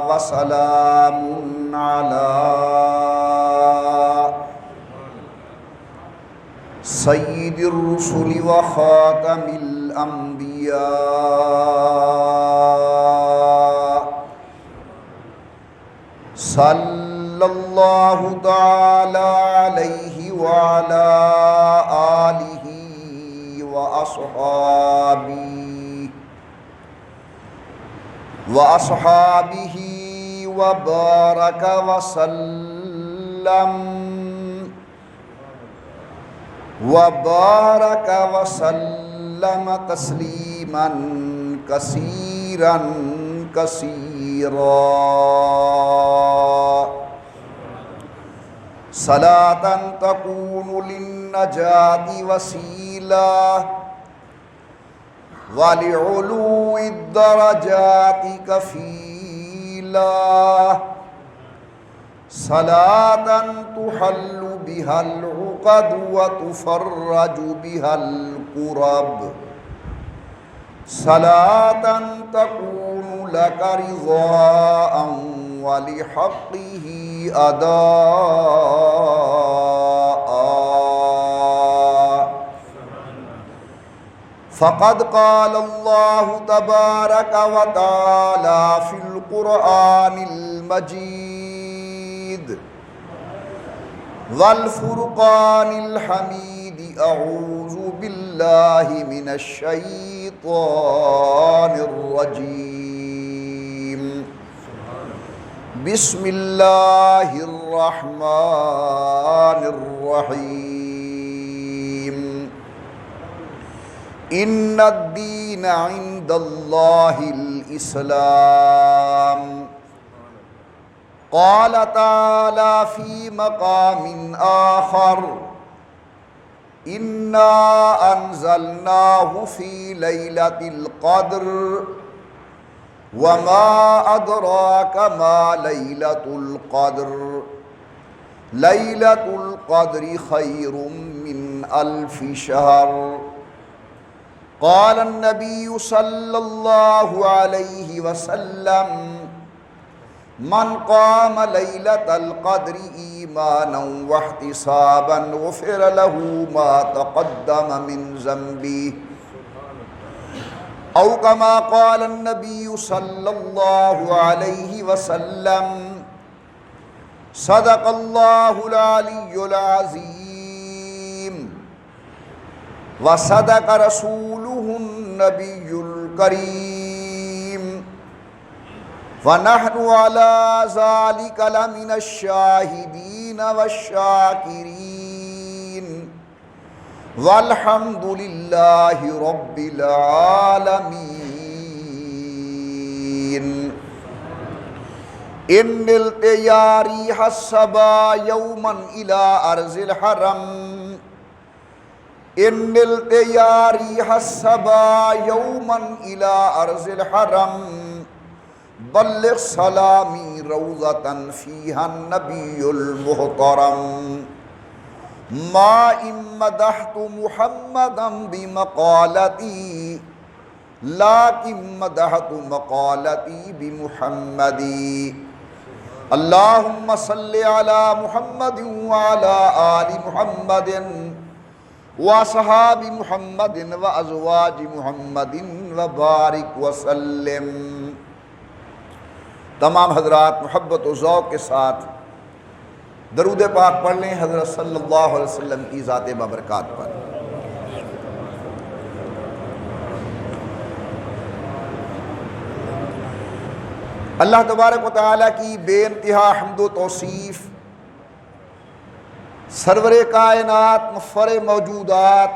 وسلام على سيد الرسل وخاتم الأنبياء صلى الله تعالى عليه وعلى آله وأصحابه وبارك وسلم تسليما كثيرا كثيرا صلاة تكون للنجاة وسيلة ولعلو الدرجات كفيلة صلاة تحل بها العقد وتفرج بها الكرب صلاة تكون لك رضاء ولحقه أداء فقد قال الله تبارك وتعالى في القرآن المجيد والفرقان الحميد أعوذ بالله من الشيطان الرجيم بسم الله الرحمن الرحيم إن الدين عند الله الإسلام قال تعالى في مقام آخر إنا أنزلناه في ليلة القدر وما أدراك ما ليلة القدر ليلة القدر خير من ألف شهر قال النبي صلى الله عليه وسلم من قام ليلة القدر إيمانا واحتسابا غفر له ما تقدم من ذنبه أو كما قال النبي صلى الله عليه وسلم صدق الله العلي العظيم وصدق رسوله النبي الكريم ونحن على ذلك لمن الشاهدين والشاكرين والحمد لله رب العالمين إن نلت يا ريح الصبا يوما إلى أرض الحرم إن نلت يا ريح الصبا يوما إلى أرض الحرم بلغ سلامي روضة فيها النبي المحترم ما إن مدحت محمدا بمقالتي لكن مدحت مقالتي بمحمدي اللهم صل على محمد وعلى آل محمد وصحاب محمد وأزواج محمد وبارك وسلم۔ تمام حضرات محبت و ذوق کے ساتھ درود پاک پڑھ لیں حضرت صلی اللہ علیہ وسلم کی ذات بابرکات پر۔ اللہ تبارک و تعالیٰ کی بے انتہا حمد و توصیف، سرور کائنات مفخر موجودات،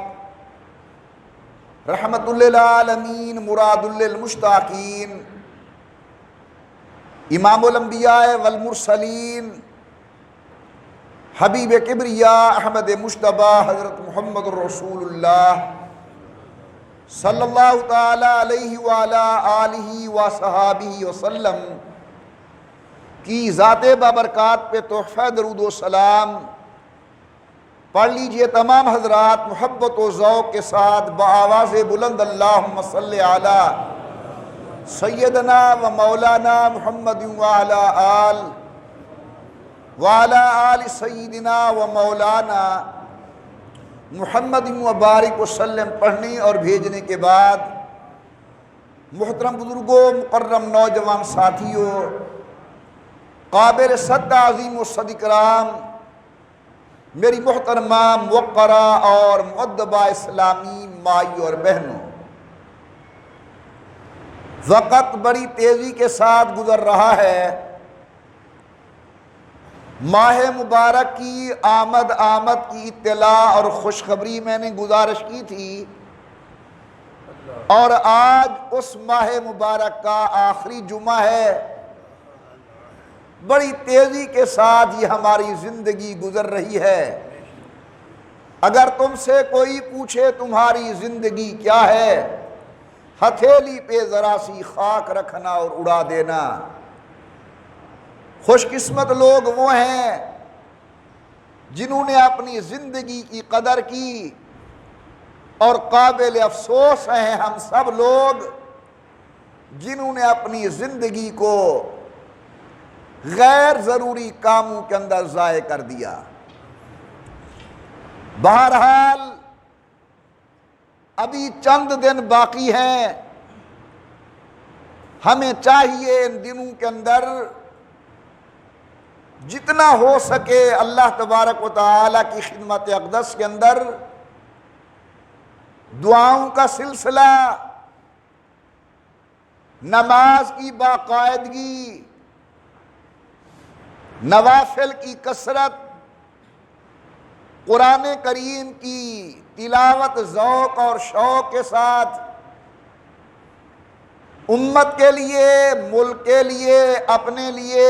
رحمت للعالمین مراد للمشتاقین، امام الانبیاء والمرسلین، حبیب کبریاء احمد مجتبیٰ حضرت محمد الرسول اللہ صلی اللہ تعالی علیہ وعلا آلہ وصحابہ وسلم کی ذات بابرکات پہ تحفہ درود و سلام پڑھ لیجئے تمام حضرات محبت و ذوق کے ساتھ بآواز بلند اللہم صلی علی سیدنا و مولانا محمد وعلی آل سیدنا و مولانا محمد مبارک وسلم پڑھنے اور بھیجنے کے بعد محترم بزرگوں، مکرم نوجوان ساتھیوں، قابل صد عظیم و صد کرام، میری محترمہ موقرہ اور مؤدبہ اسلامی مائیوں اور بہنوں، وقت بڑی تیزی کے ساتھ گزر رہا ہے۔ ماہ مبارک کی آمد کی اطلاع اور خوشخبری میں نے گزارش کی تھی، اور آج اس ماہ مبارک کا آخری جمعہ ہے۔ بڑی تیزی کے ساتھ یہ ہماری زندگی گزر رہی ہے۔ اگر تم سے کوئی پوچھے تمہاری زندگی کیا ہے، ہتھیلی پہ ذرا سی خاک رکھنا اور اڑا دینا۔ خوش قسمت لوگ وہ ہیں جنہوں نے اپنی زندگی کی قدر کی، اور قابل افسوس ہیں ہم سب لوگ جنہوں نے اپنی زندگی کو غیر ضروری کاموں کے اندر ضائع کر دیا۔ بہرحال ابھی چند دن باقی ہیں، ہمیں چاہیے ان دنوں کے اندر جتنا ہو سکے اللہ تبارک و تعالی کی خدمت اقدس کے اندر دعاؤں کا سلسلہ، نماز کی باقاعدگی، نوافل کی کثرت، قرآن کریم کی تلاوت ذوق اور شوق کے ساتھ امت کے لیے، ملک کے لیے، اپنے لیے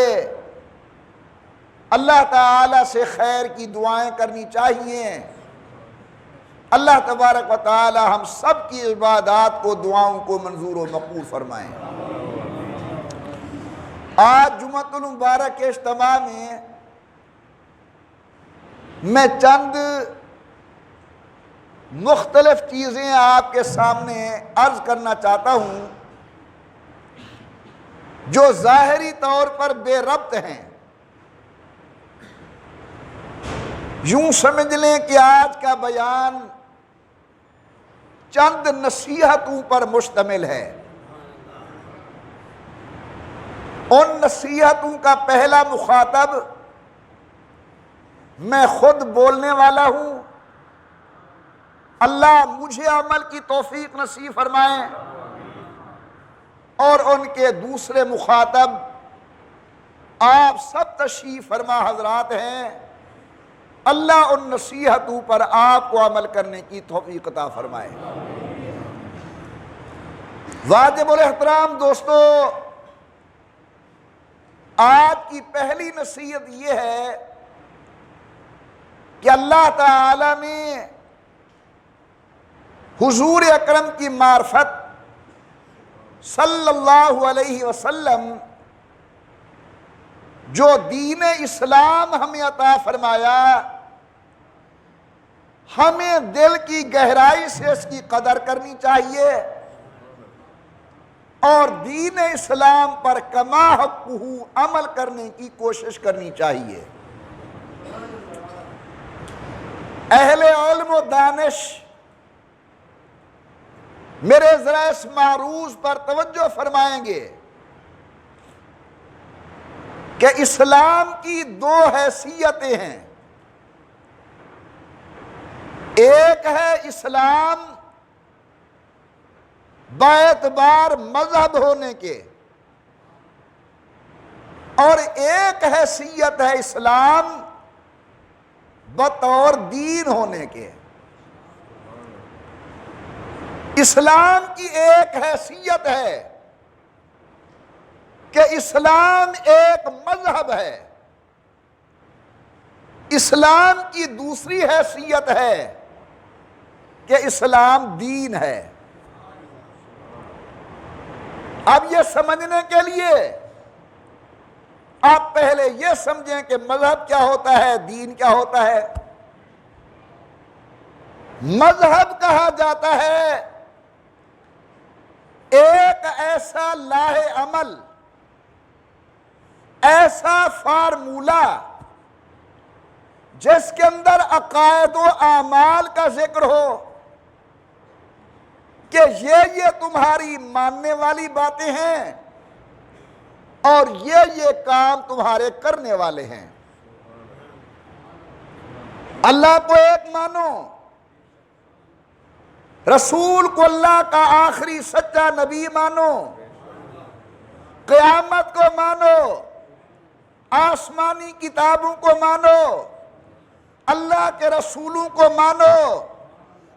اللہ تعالی سے خیر کی دعائیں کرنی چاہیے۔ اللہ تبارک و تعالی ہم سب کی عبادات کو، دعاؤں کو منظور و مقبول فرمائیں۔ آج جمعۃ المبارک کے اجتماع میں چند مختلف چیزیں آپ کے سامنے عرض کرنا چاہتا ہوں جو ظاہری طور پر بے ربط ہیں۔ یوں سمجھ لیں کہ آج کا بیان چند نصیحتوں پر مشتمل ہے۔ ان نصیحتوں کا پہلا مخاطب میں خود بولنے والا ہوں۔ اللہ مجھے عمل کی توفیق نصیب فرمائے، اور ان کے دوسرے مخاطب آپ سب تشریف فرما حضرات ہیں۔ اللہ ان نصیحتوں پر آپ کو عمل کرنے کی توفیق عطا فرمائے۔ واجب الاحترام دوستو، آج کی پہلی نصیحت یہ ہے کہ اللہ تعالی نے حضور اکرم کی معرفت صلی اللہ علیہ وسلم جو دین اسلام ہمیں عطا فرمایا، ہمیں دل کی گہرائی سے اس کی قدر کرنی چاہیے، اور دین اسلام پر کما حقہ عمل کرنے کی کوشش کرنی چاہیے۔ اہل علم و دانش میرے ذرا اس معروض پر توجہ فرمائیں گے کہ اسلام کی دو حیثیتیں ہیں۔ ایک ہے اسلام باعتبار مذہب ہونے کے، اور ایک حیثیت ہے اسلام بطور دین ہونے کے۔ اسلام کی ایک حیثیت ہے کہ اسلام ایک مذہب ہے، اسلام کی دوسری حیثیت ہے کہ اسلام دین ہے۔ اب یہ سمجھنے کے لیے آپ پہلے یہ سمجھیں کہ مذہب کیا ہوتا ہے، دین کیا ہوتا ہے۔ مذہب کہا جاتا ہے ایک ایسا لاہ عمل، ایسا فارمولہ جس کے اندر عقائد و اعمال کا ذکر ہو کہ یہ تمہاری ماننے والی باتیں ہیں اور یہ کام تمہارے کرنے والے ہیں۔ اللہ کو ایک مانو، رسول کو اللہ کا آخری سچا نبی مانو، قیامت کو مانو، آسمانی کتابوں کو مانو، اللہ کے رسولوں کو مانو،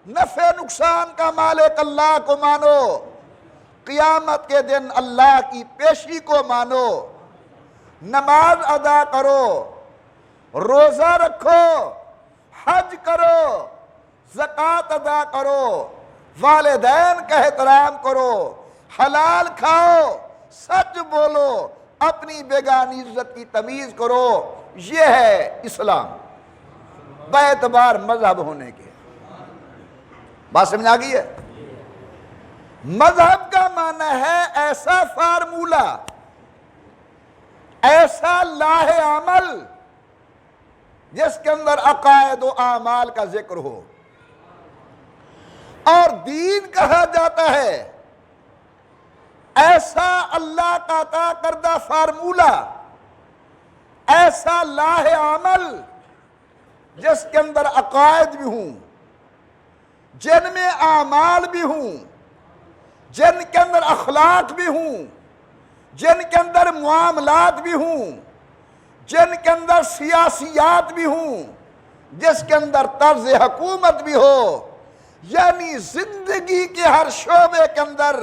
نفع نقصان کا مالک اللہ کو مانو، قیامت کے دن اللہ کی پیشی کو مانو، نماز ادا کرو، روزہ رکھو، حج کرو، زکوٰۃ ادا کرو، والدین کا احترام کرو، حلال کھاؤ، سچ بولو، اپنی بیگانی عزت کی تمیز کرو۔ یہ ہے اسلام باعتبار مذہب ہونے کے۔ بات سمجھ آ گئی ہے؟ مذہب کا معنی ہے ایسا فارمولہ، ایسا لاہ عمل جس کے اندر عقائد و اعمال کا ذکر ہو، اور دین کہا جاتا ہے ایسا اللہ کا عطا کردہ فارمولہ، ایسا لاہ عمل جس کے اندر عقائد بھی ہوں، جن میں اعمال بھی ہوں، جن کے اندر اخلاق بھی ہوں، جن کے اندر معاملات بھی ہوں، جن کے اندر سیاسیات بھی ہوں، جس کے اندر طرز حکومت بھی ہو، یعنی زندگی کے ہر شعبے کے اندر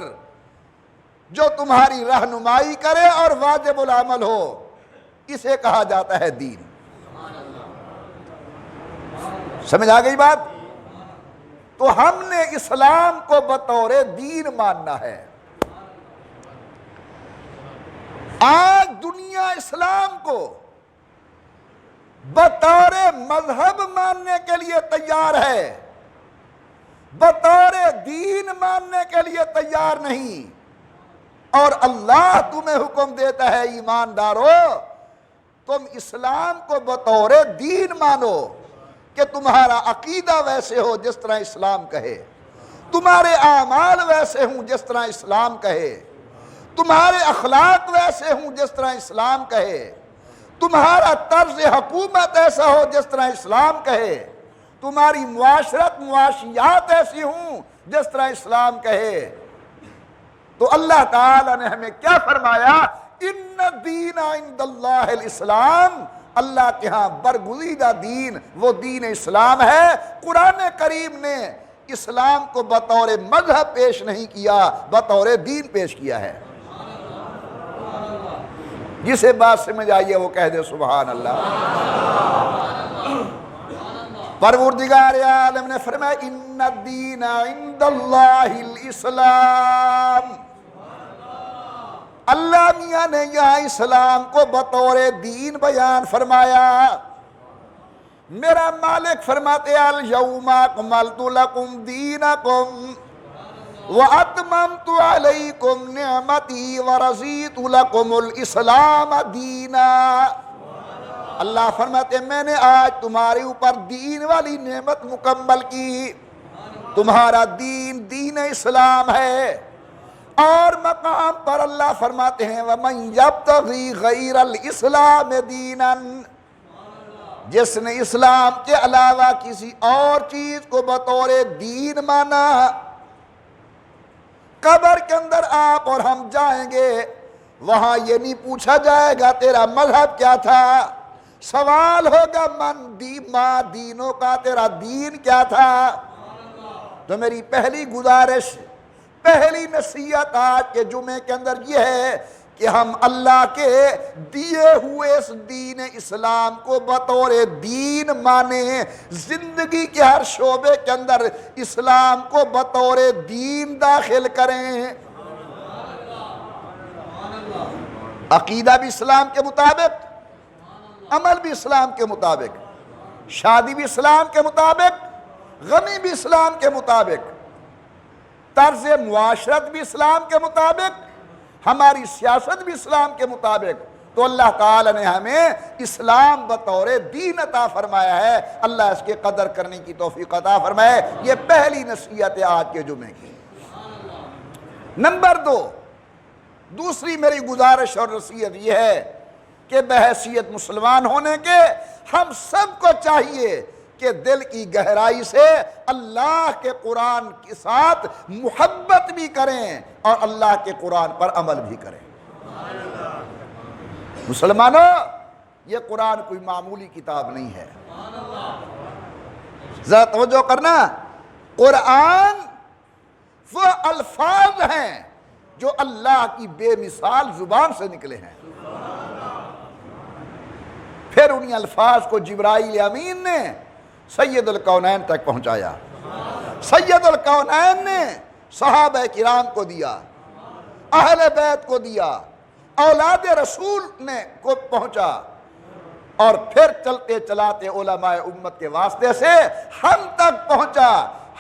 جو تمہاری رہنمائی کرے اور واجب العمل ہو، اسے کہا جاتا ہے دین۔ سمجھ آ گئی بات؟ تو ہم نے اسلام کو بطور دین ماننا ہے۔ آج دنیا اسلام کو بطور مذہب ماننے کے لیے تیار ہے، بطور دین ماننے کے لیے تیار نہیں، اور اللہ تمہیں حکم دیتا ہے ایماندارو تم اسلام کو بطور دین مانو کہ تمہارا عقیدہ ویسے ہو جس طرح اسلام کہے، تمہارے اعمال ویسے ہوں جس طرح اسلام کہے، تمہارے اخلاق ویسے ہوں جس طرح اسلام کہے، تمہارا طرز حکومت ایسا ہو جس طرح اسلام کہے، تمہاری معاشرت معاشیات ایسی ہوں جس طرح اسلام کہے۔ تو اللہ تعالیٰ نے ہمیں کیا فرمایا؟ ان الدین عند اللہ الاسلام، اللہ کے ہاں برگزیدہ دین وہ دین اسلام ہے۔ قرآن کریم نے اسلام کو بطور مذہب پیش نہیں کیا، بطور دین پیش کیا ہے۔ جسے بات سمجھ آئیے وہ کہہ دے سبحان اللہ۔ پروردگار عالم نے فرمایا ان الدین عند اللہ الاسلام، اللہ میاں نے یہاں اسلام کو بطور دین بیان فرمایا۔ میرا مالک فرماتے الیوم اکملت لکم دینکم واتممت علیکم نعمتی ورضیت لکم الاسلام دینا۔ اللہ فرماتے میں نے آج تمہارے اوپر دین والی نعمت مکمل کی، تمہارا دین دین اسلام ہے۔ اور مقام پر اللہ فرماتے ہیں وَمَنْ يَبْتَغِي غَيْرَ الْإِسْلَامِ دِينًا، جس نے اسلام کے علاوہ کسی اور چیز کو بطور دین مانا، قبر کے اندر آپ اور ہم جائیں گے، وہاں یہ نہیں پوچھا جائے گا تیرا مذہب کیا تھا، سوال ہوگا ماں دینوں کا، تیرا دین کیا تھا۔ تو میری پہلی گزارش، پہلی نصیحت آج کے جمعے کے اندر یہ ہے کہ ہم اللہ کے دیے ہوئے اس دین اسلام کو بطور دین مانیں، زندگی کے ہر شعبے کے اندر اسلام کو بطور دین داخل کریں۔ عقیدہ بھی اسلام کے مطابق، عمل بھی اسلام کے مطابق، شادی بھی اسلام کے مطابق، غمی بھی اسلام کے مطابق، طرز معاشرت بھی اسلام کے مطابق، ہماری سیاست بھی اسلام کے مطابق، تو اللہ تعالیٰ نے ہمیں اسلام بطور دین عطا فرمایا ہے۔ اللہ اس کے قدر کرنے کی توفیق عطا فرمائے۔ یہ پہلی نصیحت ہے آج کے جمعے کی۔ نمبر 2، دوسری میری گزارش اور نصیحت یہ ہے کہ بحیثیت مسلمان ہونے کے ہم سب کو چاہیے کہ دل کی گہرائی سے اللہ کے قرآن کے ساتھ محبت بھی کریں اور اللہ کے قرآن پر عمل بھی کریں۔ مسلمانوں، یہ قرآن کوئی معمولی کتاب نہیں ہے، ذرا توجہ کرنا۔ قرآن وہ الفاظ ہیں جو اللہ کی بے مثال زبان سے نکلے ہیں، پھر انہی الفاظ کو جبرائیل امین نے سید الکونین تک پہنچایا، سید الکونین نے صحابہ کرام کو دیا، اہل بیت کو دیا، اولاد رسول نے کو پہنچا، اور پھر چلتے چلاتے علماء امت کے واسطے سے ہم تک پہنچا۔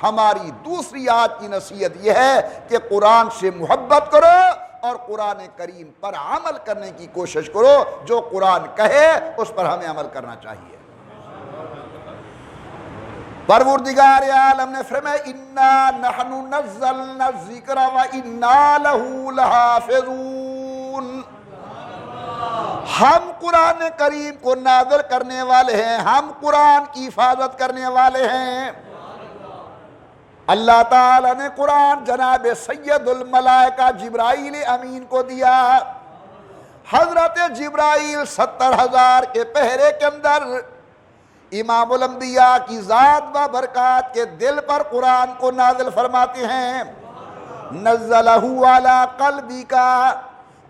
ہماری دوسری آج کی نصیحت یہ ہے کہ قرآن سے محبت کرو اور قرآن کریم پر عمل کرنے کی کوشش کرو۔ جو قرآن کہے اس پر ہمیں عمل کرنا چاہیے۔ پروردگار عالم نے فرمایا اِنَّا نَحْنُ نَزَّلْنَا الذِّكْرَ وَإِنَّا لَهُ لَحَافِظُونَ۔ ہم قرآن کریم کو نازل کرنے والے ہیں، ہم قرآن کی حفاظت کرنے والے ہیں۔ اللہ تعالیٰ نے قرآن جناب سید الملائکہ جبرائیل امین کو دیا۔ حضرت جبرائیل 70,000 کے پہرے کے اندر امام الانبیاء کی ذات و برکات کے دل پر قرآن کو نازل فرماتے ہیں۔ نزلہ علی قلبک،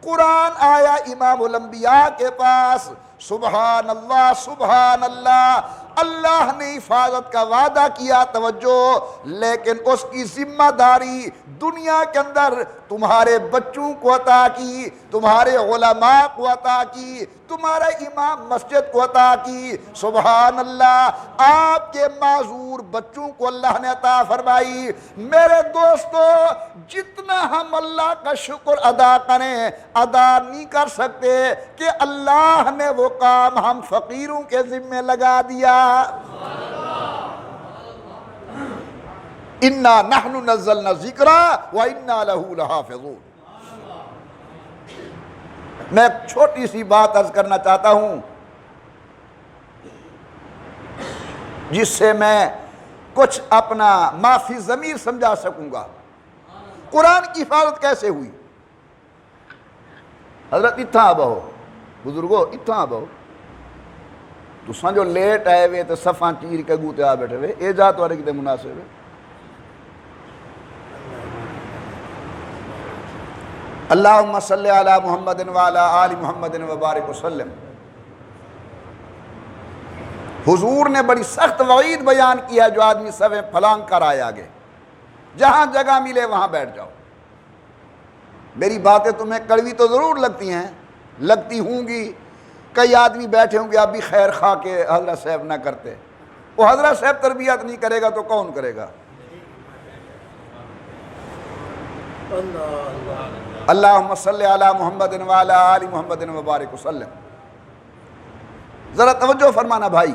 قرآن آیا امام الانبیاء کے پاس۔ سبحان اللہ سبحان اللہ، اللہ نے حفاظت کا وعدہ کیا، توجہ، لیکن اس کی ذمہ داری دنیا کے اندر تمہارے بچوں کو عطا کی، تمہارے علماء کو عطا کی، تمہارے امام مسجد کو عطا کی۔ سبحان اللہ، آپ کے معذور بچوں کو اللہ نے عطا فرمائی۔ میرے دوستو، جتنا ہم اللہ کا شکر ادا کریں ادا نہیں کر سکتے کہ اللہ نے وہ کام ہم فقیروں کے ذمہ لگا دیا۔ اِنَّا نَحْنُ نَزَّلْنَا الذِّكْرَ وَإِنَّا لَهُ لَحَافِظُونَ۔ میں ایک چھوٹی سی بات عرض کرنا چاہتا ہوں جس سے میں کچھ اپنا معافی ضمیر سمجھا سکوں گا۔ قرآن کی حفاظت کیسے ہوئی؟ حضرت اتھاں بہو بزرگو، اتھاں بہو تو سمجھو لیٹ آئے ہوئے تو صفاں چیر کے گوتے آ بیٹھے ہوئے، اے جا تو آرے کتے مناسب ہے۔ اللہم صلی علی محمد وعلی آل محمد وبارک وسلم۔ حضور نے بڑی سخت وعید بیان کیا جو آدمی صفیں پھلانگ کر آئے آگے، جہاں جگہ ملے وہاں بیٹھ جاؤ۔ میری باتیں تمہیں کڑوی تو ضرور لگتی ہیں، لگتی ہوں گی، کئی آدمی بیٹھے ہوں گے اب بھی خیر خواہ کے حضرت صاحب نہ کرتے۔ وہ حضرت صاحب تربیت نہیں کرے گا تو کون کرے گا؟ اللہم صلی علی محمد وعلی آل محمد وبارک وسلم۔ ذرا توجہ فرمانا بھائی،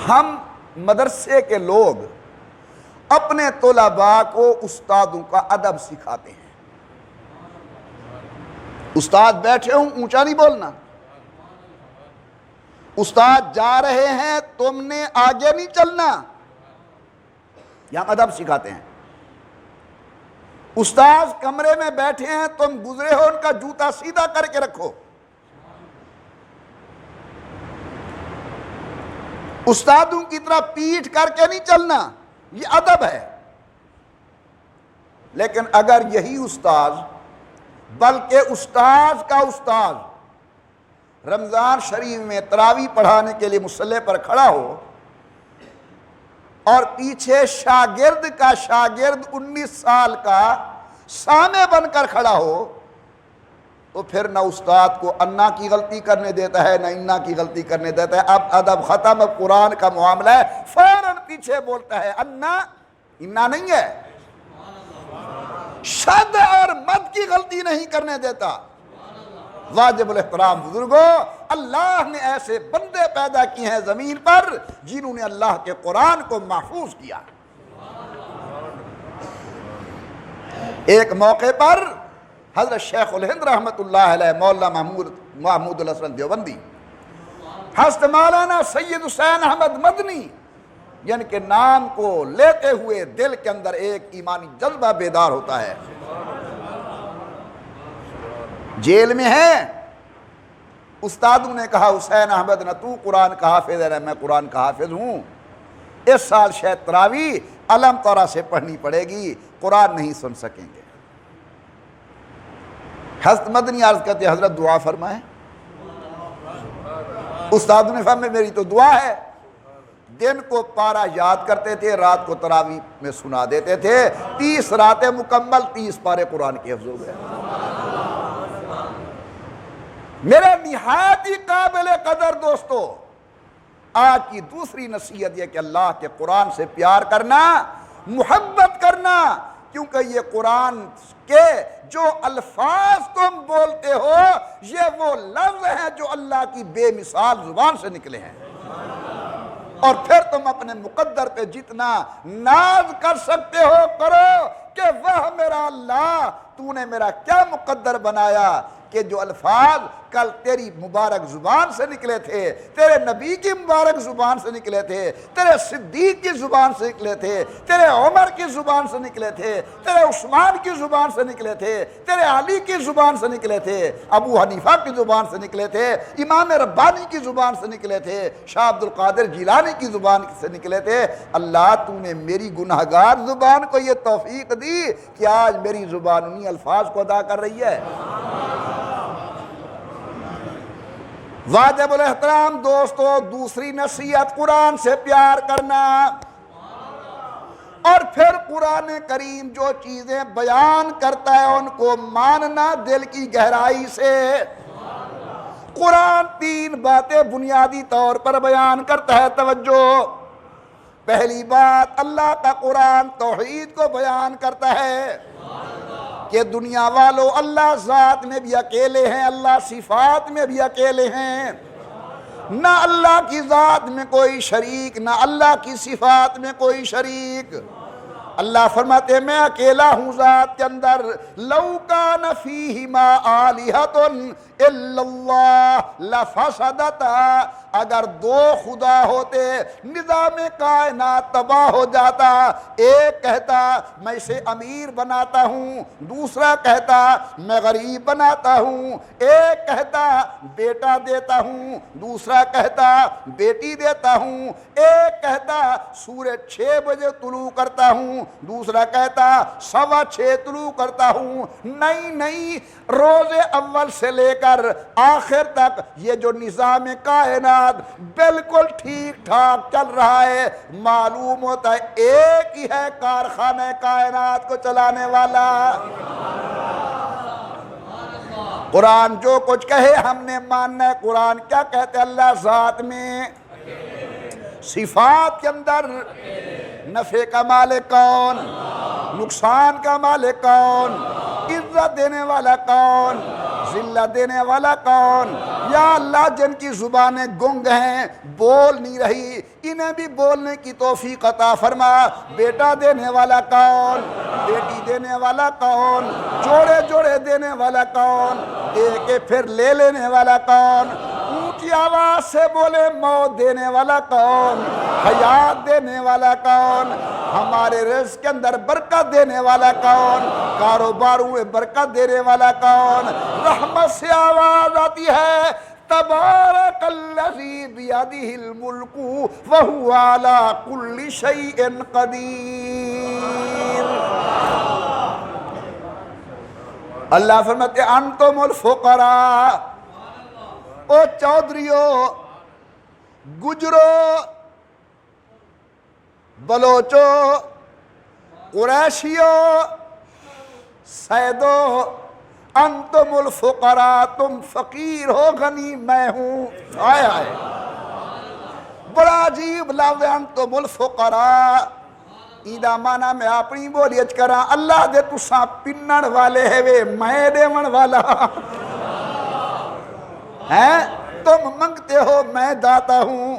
ہم مدرسے کے لوگ اپنے طلباء کو استادوں کا ادب سکھاتے ہیں۔ استاد بیٹھے ہوں اونچا نہیں بولنا، استاد جا رہے ہیں تم نے آگے نہیں چلنا، یہاں ادب سکھاتے ہیں۔ استاد کمرے میں بیٹھے ہیں تم گزرے ہو ان کا جوتا سیدھا کر کے رکھو۔ استادوں کی طرح پیٹھ کر کے نہیں چلنا، یہ ادب ہے۔ لیکن اگر یہی استاد بلکہ استاد کا استاد رمضان شریف میں تراویح پڑھانے کے لیے مصلی پر کھڑا ہو اور پیچھے شاگرد کا شاگرد 19 سال کا سامع بن کر کھڑا ہو تو پھر نہ استاد کو انا کی غلطی کرنے دیتا ہے نہ انا کی غلطی کرنے دیتا ہے۔ اب ادب ختم، اب قرآن کا معاملہ ہے، فوراً پیچھے بولتا ہے انا انا نہیں ہے، شد اور مد کی غلطی نہیں کرنے دیتا۔ واجب الاحترام بزرگوں، اللہ نے ایسے بندے پیدا کیے ہیں زمین پر جنہوں نے اللہ کے قرآن کو محفوظ کیا۔ ایک موقع پر حضرت شیخ الہند رحمت اللہ علیہ مولانا محمود الحسن دیوبندی، حضرت مولانا سید حسین احمد مدنی، جن کے نام کو لیتے ہوئے دل کے اندر ایک ایمانی جذبہ بیدار ہوتا ہے، جیل میں ہیں۔ استادوں نے کہا حسین احمد نہ تو قرآن کا حافظ ہے نہ میں قرآن کا حافظ ہوں، اس سال شاید تراویح علم طورہ سے پڑھنی پڑے گی، قرآن نہیں سن سکیں گے۔ حضرت مدنی عرض کرتے ہیں حضرت دعا فرمائیں۔ استادوں نے فرمایا میری تو دعا ہے۔ دن کو پارہ یاد کرتے تھے، رات کو تراویح میں سنا دیتے تھے، 30 راتیں مکمل، 30 پارے قرآن کے حفظ ہو گئے۔ میرے نہایت ہی قابل قدر دوستو، آج کی دوسری نصیحت یہ کہ اللہ کے قرآن سے پیار کرنا، محبت کرنا، کیونکہ یہ قرآن کے جو الفاظ تم بولتے ہو یہ وہ لفظ ہیں جو اللہ کی بے مثال زبان سے نکلے ہیں، اور پھر تم اپنے مقدر پہ جتنا ناز کر سکتے ہو کرو کہ وہ میرا اللہ تو نے میرا کیا مقدر بنایا کہ جو الفاظ کل تیری مبارک زبان سے نکلے تھے، تیرے نبی کی مبارک زبان سے نکلے تھے، تیرے صدیق کی زبان سے نکلے تھے، تیرے عمر کی زبان سے نکلے تھے، تیرے عثمان کی زبان سے نکلے تھے، تیرے علی کی زبان سے نکلے تھے، ابو حنیفہ کی زبان سے نکلے تھے، امام ربانی کی زبان سے نکلے تھے، شاہ عبد القادر جیلانی کی زبان سے نکلے تھے۔ اللہ تو نے میری گناہگار زبان کو یہ توفیق دی کہ آج میری زبان انہی الفاظ کو ادا کر رہی ہے۔ واجب الاحترام دوستو، دوسری نصیحت قرآن سے پیار کرنا، اور پھر قرآن کریم جو چیزیں بیان کرتا ہے ان کو ماننا دل کی گہرائی سے۔ قرآن 3 باتیں بنیادی طور پر بیان کرتا ہے، توجہ۔ پہلی بات، اللہ کا قرآن توحید کو بیان کرتا ہے کہ دنیا والوں اللہ ذات میں بھی اکیلے ہیں، اللہ صفات میں بھی اکیلے ہیں، نہ اللہ کی ذات میں کوئی شریک، نہ اللہ کی صفات میں کوئی شریک۔ اللہ فرماتے ہیں میں اکیلا ہوں ذات کے اندر، لَوْ كَانَ فِيهِمَا آلِهَةٌ إِلَّا اللَّهُ لَفَسَدَتَا، اگر 2 خدا ہوتے نظام کائنات تباہ ہو جاتا۔ ایک کہتا میں اسے امیر بناتا ہوں، دوسرا کہتا میں غریب بناتا ہوں، ایک کہتا بیٹا دیتا ہوں، دوسرا کہتا بیٹی دیتا ہوں، ایک کہتا سورج 6 بجے طلوع کرتا ہوں، دوسرا کہتا 6:15 طلوع کرتا ہوں۔ نہیں، روز اول سے لے کر آخر تک یہ جو نظام کائنات بالکل ٹھیک ٹھاک چل رہا ہے، معلوم ہوتا ہے ایک ہی ہے کارخانہ کائنات کو چلانے والا۔ قرآن جو کچھ کہے ہم نے ماننا ہے۔ قرآن کیا کہتے ہیں؟ اللہ ذات میں، صفات کے اندر، نفع کا مالک کون، نقصان کا مالک کون، عزت دینے والا کون، ذلت دینے والا کون؟ یا اللہ جن کی زبانیں گنگ ہیں، بول نہیں رہی، انہیں بھی بولنے کی توفیق عطا فرما۔ بیٹا دینے والا کون، بیٹی دینے والا کون، جوڑے جوڑے دینے والا کون، دے کے پھر لے لینے والا کون، اونچی آواز سے بولے موت دینے والا کون، حیات دینے والا کون، ہمارے رزق کے اندر برکت دینے والا کون، کاروباروں میں برکت دینے والا کون؟ رحمت سے آواز آتی ہے تبارک الذی بیدہ الملک وہو علی کل شیء قدیر۔ اللہ فرماتے ہیں انتم الفقراء، او چودھریو، گجرو، بلوچو، قریشیو، سیدو، انتم الفقراء، تم فقیر ہو، غنی میں ہوں۔ بڑا عجیب لفظ ہے انتم الفقراء۔ ایدہ مانا میں اپنی بولیت کرا اللہ دے تساں پنن والے ہے وے میں دیون والا ہیں تم منگتے ہو میں داتا ہوں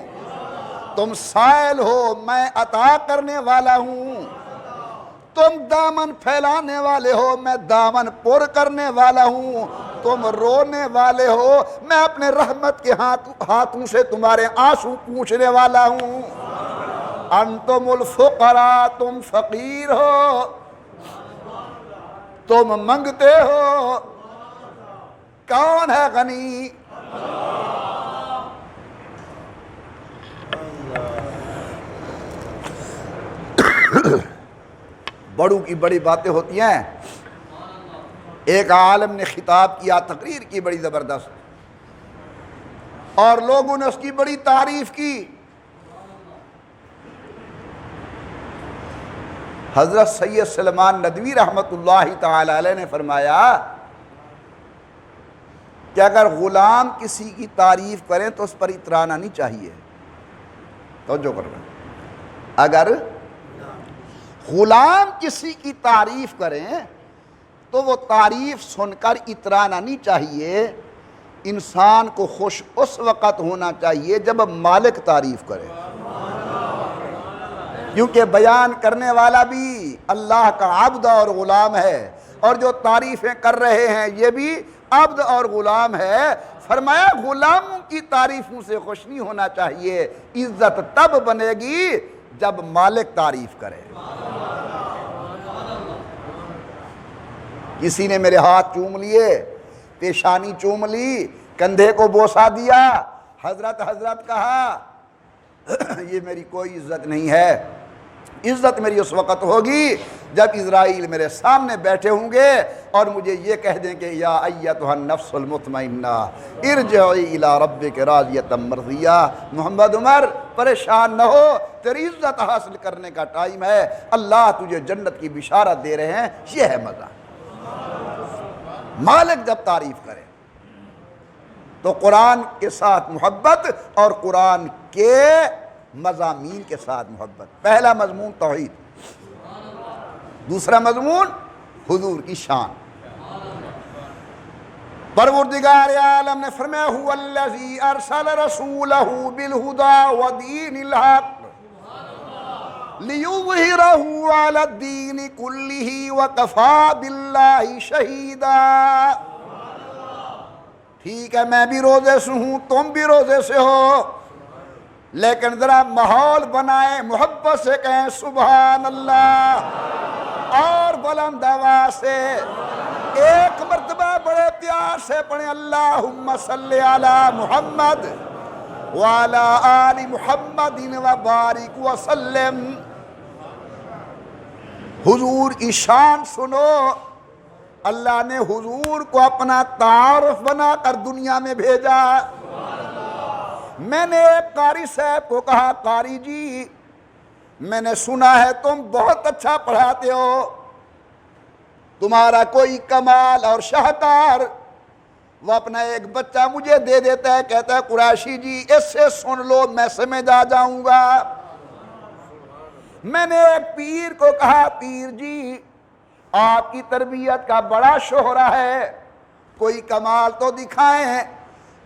تم سائل ہو میں عطا کرنے والا ہوں تم دامن پھیلانے والے ہو میں دامن پر کرنے والا ہوں تم رونے والے ہو میں اپنے رحمت کے ہاتھوں سے تمہارے آنسو پوچھنے والا ہوں انتم الفقراء تم فقیر ہو تم منگتے ہو کون ہے غنی بڑوں کی بڑی باتیں ہوتی ہیں ایک عالم نے خطاب کیا تقریر کی بڑی زبردست اور لوگوں نے اس کی بڑی تعریف کی حضرت سید سلمان ندوی رحمت اللہ تعالی علیہ نے فرمایا کہ اگر غلام کسی کی تعریف کریں تو اس پر اترانا نہیں چاہیے توجہ کرنا اگر غلام کسی کی تعریف کریں تو وہ تعریف سن کر اترانا نہیں چاہیے انسان کو خوش اس وقت ہونا چاہیے جب مالک تعریف کرے کیونکہ بیان کرنے والا بھی اللہ کا عبد اور غلام ہے اور جو تعریفیں کر رہے ہیں یہ بھی عبد اور غلام ہے فرمایا غلاموں کی تعریفوں سے خوش نہیں ہونا چاہیے عزت تب بنے گی جب مالک تعریف کرے کسی نے میرے ہاتھ چوم لیے پیشانی چوم لی کندھے کو بوسا دیا حضرت کہا یہ میری کوئی عزت نہیں ہے عزت میری اس وقت ہوگی جب اسرائیل میرے سامنے بیٹھے ہوں گے اور مجھے یہ کہہ دیں کہ یا ایتھا النفس المطمئنہ ارجعی الی ربک راضیۃ مرضیہ محمد عمر پریشان نہ ہو تیری عزت حاصل کرنے کا ٹائم ہے اللہ تجھے جنت کی بشارت دے رہے ہیں یہ ہے مزہ مالک جب تعریف کرے تو قرآن کے ساتھ محبت اور قرآن کے مضامین کے ساتھ محبت پہلا مضمون توحید دوسرا مضمون حضور کی شان پروردگار عالم نے فرمایا هو الذی ارسل رسولہ بالہدی ودین الحق لِيُظْهِرَهُ عَلَى الدِّينِ كُلِّهِ وَكَفَى بِاللَّهِ شَهِيدًا ٹھیک ہے میں بھی روزے سے ہوں تم بھی روزے سے ہو لیکن ذرا ماحول بنائیں محبت سے کہیں سبحان اللہ اور بلند آواز سے ایک مرتبہ بڑے پیار سے پڑھیں اللہم صلی علی محمد وعلی آل محمد وبارک وسلم حضور کی شان سنو اللہ نے حضور کو اپنا تعارف بنا کر دنیا میں بھیجا میں نے ایک قاری صاحب کو کہا قاری جی میں نے سنا ہے تم بہت اچھا پڑھاتے ہو تمہارا کوئی کمال اور شاہکار وہ اپنا ایک بچہ مجھے دے دیتا ہے کہتا ہے قریشی جی اس سے سن لو میں سمجھ آ جاؤں گا میں نے ایک پیر کو کہا پیر جی آپ کی تربیت کا بڑا شہرہ ہے کوئی کمال تو دکھائیں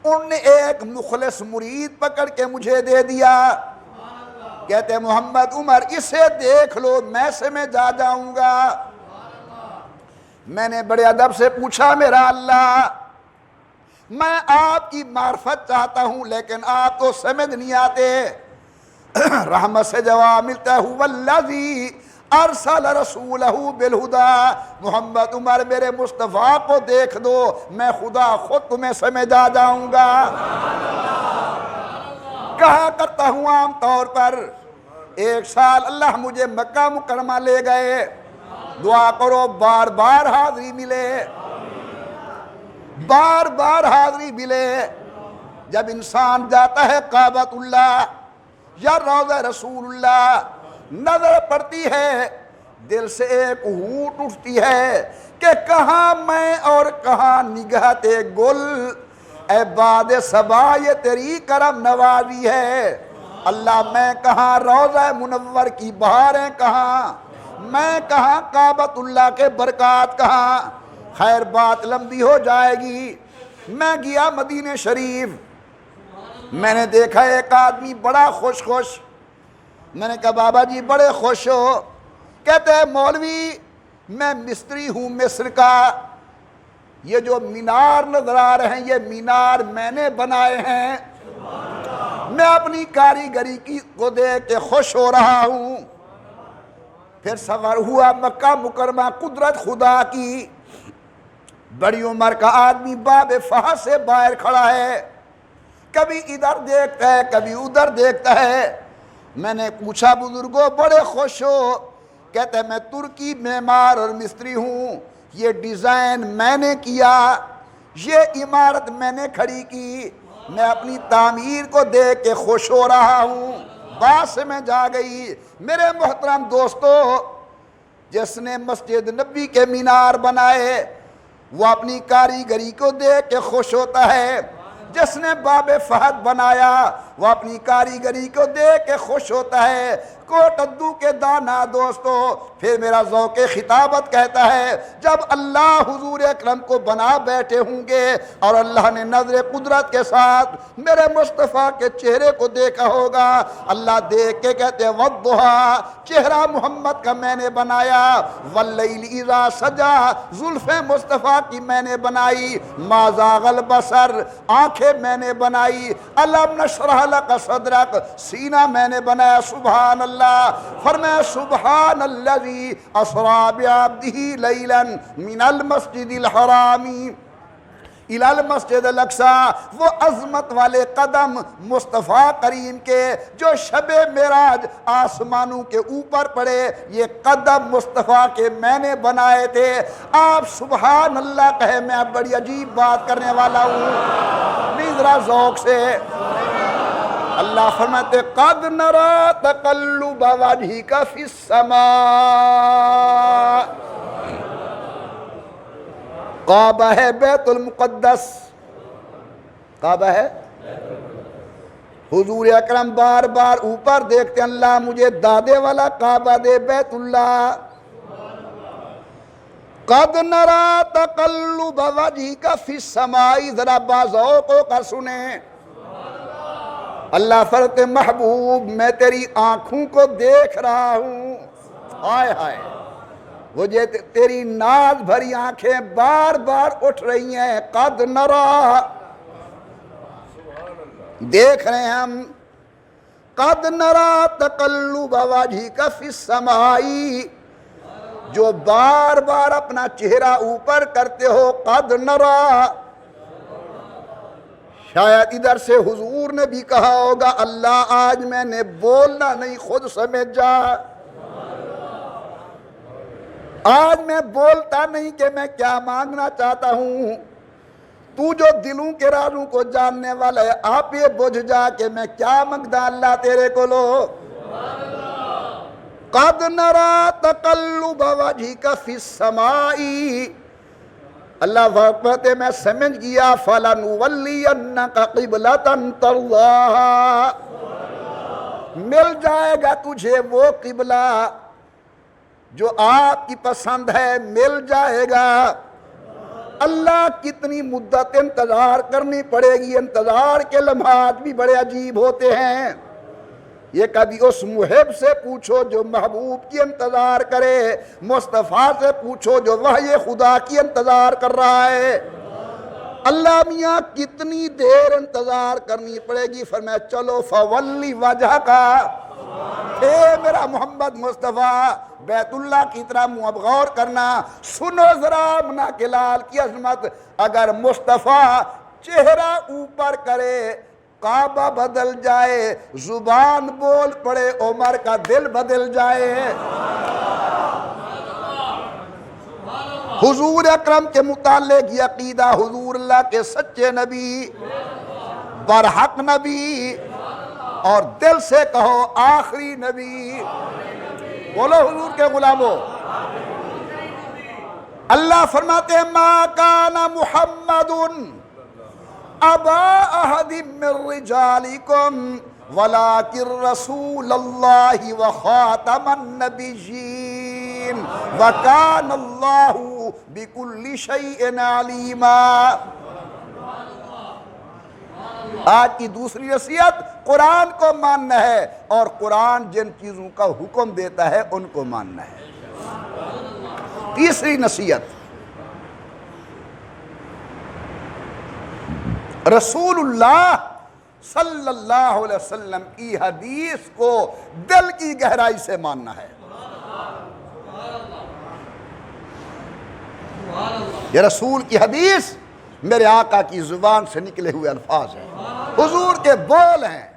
ان نے ایک مخلص مرید پکڑ کے مجھے دے دیا کہتے ہیں محمد عمر اسے دیکھ لو میں سمجھ آ جاؤں گا میں نے بڑے ادب سے پوچھا میرا اللہ میں آپ کی معرفت چاہتا ہوں لیکن آپ تو سمجھ نہیں آتے رحمت سے جواب ملتا ہے والذی ارسل رسولہ بالہدی محمد عمر میرے مصطفیٰ کو دیکھ دو میں خدا خود تمہیں سمجھ آ جاؤں گا کہا کرتا ہوں عام طور پر ایک سال اللہ مجھے مکہ مکرمہ لے گئے دعا کرو بار بار حاضری ملے بار بار حاضری ملے جب انسان جاتا ہے کعبۃ اللہ یا روضہ رسول اللہ نظر پڑتی ہے دل سے ایک ہونٹ اٹھتی ہے کہ کہاں میں اور کہاں نگہتے گل اے باد صبا یہ تیری کرم نوازی ہے اللہ میں کہاں روضہ منور کی بہاریں کہاں، میں کہاں کعبۃ اللہ کے برکات کہاں۔ خیر بات لمبی ہو جائے گی۔ میں گیا مدینہ شریف، میں نے دیکھا ایک آدمی بڑا خوش میں نے کہا بابا جی بڑے خوش ہو؟ کہتے ہیں مولوی میں مستری ہوں مصر کا، یہ جو مینار نظر آ رہے ہیں یہ مینار میں نے بنائے ہیں، میں اپنی کاریگری کو دیکھ کے خوش ہو رہا ہوں۔ پھر سفر ہوا مکہ مکرمہ، قدرت خدا کی، بڑی عمر کا آدمی باب فہد سے باہر کھڑا ہے، کبھی ادھر دیکھتا ہے کبھی ادھر دیکھتا ہے۔ میں نے پوچھا بزرگوں بڑے خوش ہو؟ کہتے ہیں میں ترکی معمار اور مستری ہوں، یہ ڈیزائن میں نے کیا، یہ عمارت میں نے کھڑی کی، میں اپنی تعمیر کو دیکھ کے خوش ہو رہا ہوں۔ بات سے میں جا گئی۔ میرے محترم دوستو، جس نے مسجد نبی کے مینار بنائے وہ اپنی کاریگری کو دیکھ کے خوش ہوتا ہے، جس نے باب فہد بنایا وہ اپنی کاریگری کو دیکھ کے خوش ہوتا ہے۔ کوٹدو کے دانا دوستو، پھر میرا ذوق خطابت کہتا ہے جب اللہ حضور اکرم کو بنا بیٹھے ہوں گے اور اللہ نے نظر قدرت کے ساتھ میرے مصطفیٰ کے چہرے کو دیکھا ہوگا، اللہ دیکھ کے کہتے ہیں والضحیٰ، چہرہ محمد کا میں نے بنایا، واللیل اذا سجا، زلفیں مصطفیٰ کی میں نے بنائی، ما زاغ البصر، آنکھیں میں نے بنائی، الم نشرح لک صدرک، سینہ میں نے بنایا۔ سبحان اللہ، فرمایا سبحان الذی اسری بعبدہ لیلا من المسجد الحرام الی المسجد الاقصی، وہ عظمت والے قدم مصطفیٰ کریم کے جو شب معراج آسمانوں کے اوپر پڑے، یہ قدم مصطفیٰ کے میں نے بنائے تھے۔ آپ سبحان اللہ کہے، میں اب بڑی عجیب بات کرنے والا ہوں، نہیں ذرا ذوق سے۔ اللہ فرماتے قد نرى تقلب وجهك في السماء، کعبہ ہے بیت المقدس، کعبہ ہے، حضور اکرم بار بار اوپر دیکھتے ہیں، اللہ مجھے دادے والا کعبہ دے بیت اللہ۔ قد نرى تقلب وجهك في السماء، ذرا باذوق ہو کر سنیں۔ اللہ فرماتے محبوب میں تیری آنکھوں کو دیکھ رہا ہوں، ہائے ہائے، وہ جو تیری ناز بھری آنکھیں بار بار اٹھ رہی ہیں، قد نرى، دیکھ رہے ہیں ہم، قد نرى تقلب وجهك في السماء، جو بار بار اپنا چہرہ اوپر کرتے ہو، قد نرى، شاید ادھر سے حضور نے بھی کہا ہوگا اللہ آج میں نے بولنا نہیں، خود سمجھ جا، آج میں بولتا نہیں کہ میں کیا مانگنا چاہتا ہوں، تو جو دلوں کے رازوں کو جاننے والا ہے، آپ یہ بجھ جا کہ میں کیا مانگتا اللہ تیرے کو لو۔ قد نرى تقلب وجهك في السماء، اللہ فرماتے میں سمجھ گیا فَلَنُوَلِّيَنَّكَ قِبْلَةً تَرْضَاهَا، مل جائے گا تجھے وہ قبلہ جو آپ کی پسند ہے، مل جائے گا۔ اللہ کتنی مدت انتظار کرنی پڑے گی، انتظار کے لمحات بھی بڑے عجیب ہوتے ہیں۔ یہ کبھی اس محب سے پوچھو جو محبوب کی انتظار کرے، مصطفیٰ سے پوچھو جو وحی خدا کی انتظار کر رہا ہے۔ اللہ میاں کتنی دیر انتظار کرنی پڑے گی؟ فرمایا چلو فولی وجہ کا، اے میرا محمد مصطفیٰ بیت اللہ کی طرح منہ اب غور کرنا، سنو ذرا امنا کے لال کی عظمت۔ اگر مصطفیٰ چہرہ اوپر کرے کعبہ بدل جائے، زبان بول پڑے عمر کا دل بدل جائے۔ حضور اکرم کے متعلق یہ عقیدہ، حضور اللہ کے سچے نبی، برحق نبی، اور دل سے کہو آخری نبی، بولو حضور کے غلاموں۔ اللہ فرماتے ہیں ما کان محمد ابا احد من رجالکم وَلَٰكِن رَّسُولَ اللَّهِ وَخَاتَمَ النَّبِيِّينَ وَكَانَ اللَّهُ بِكُلِّ شَيْءٍ عَلِيمًا۔ آج کی دوسری نصیحت قرآن کو ماننا ہے، اور قرآن جن چیزوں کا حکم دیتا ہے ان کو ماننا ہے۔ تیسری نصیحت، رسول اللہ صلی اللہ علیہ وسلم کی حدیث کو دل کی گہرائی سے ماننا ہے۔ یہ رسول کی حدیث میرے آقا کی زبان سے نکلے ہوئے الفاظ ہیں، حضور کے بول ہیں،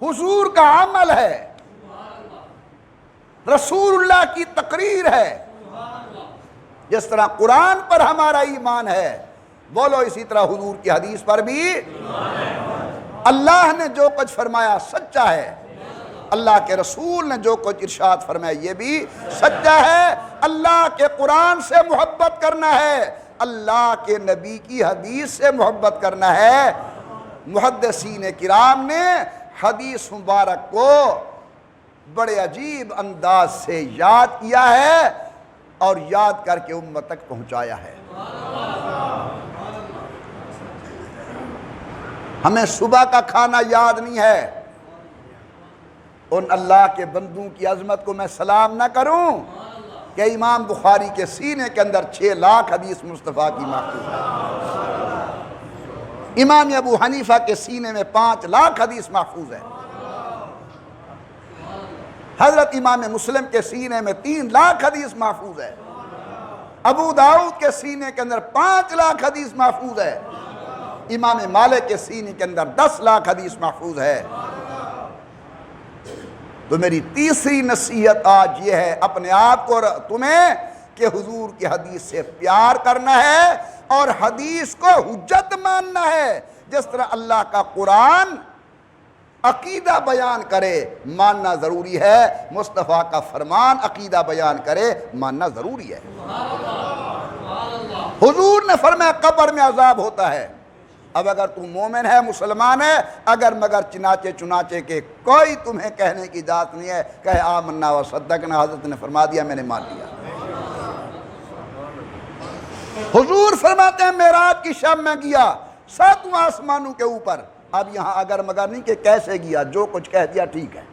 حضور کا عمل ہے، رسول اللہ کی تقریر ہے۔ جس طرح قرآن پر ہمارا ایمان ہے، بولو اسی طرح حضور کی حدیث پر بھی اللہ نے جو کچھ فرمایا سچا ہے، اللہ کے رسول نے جو کچھ ارشاد فرمایا یہ بھی سچا ہے۔ اللہ کے قرآن سے محبت کرنا ہے، اللہ کے نبی کی حدیث سے محبت کرنا ہے۔ محدثین کرام نے حدیث مبارک کو بڑے عجیب انداز سے یاد کیا ہے اور یاد کر کے امت تک پہنچایا ہے۔ ہمیں صبح کا کھانا یاد نہیں ہے، ان اللہ کے بندوں کی عظمت کو میں سلام نہ کروں کہ امام بخاری کے سینے کے اندر 6 لاکھ حدیث مصطفیٰ کی محفوظ ہے، امام ابو حنیفہ کے سینے میں 5 لاکھ حدیث محفوظ ہے، حضرت امام مسلم کے سینے میں 3 لاکھ حدیث محفوظ ہے، ابو داؤد کے سینے کے اندر 5 لاکھ حدیث محفوظ ہے، امام مالک کے سینے کے اندر 10 لاکھ حدیث محفوظ ہے۔ تو میری تیسری نصیحت آج یہ ہے، اپنے آپ کو تمہیں کہ حضور کی حدیث سے پیار کرنا ہے اور حدیث کو حجت ماننا ہے۔ جس طرح اللہ کا قرآن عقیدہ بیان کرے ماننا ضروری ہے، مصطفیٰ کا فرمان عقیدہ بیان کرے ماننا ضروری ہے۔ حضور نے فرمایا قبر میں عذاب ہوتا ہے، اب اگر تم مومن ہے، مسلمان ہے، اگر مگر چنانچہ کے کوئی تمہیں کہنے کی اجازت نہیں ہے، کہے آمنا و صدقنا، حضرت نے فرما دیا میں نے مان لیا۔ حضور فرماتے ہیں معراج کی شب میں گیا 7 آسمانوں کے اوپر، اب یہاں اگر مگر نہیں کہ کیسے گیا، جو کچھ کہہ دیا ٹھیک ہے۔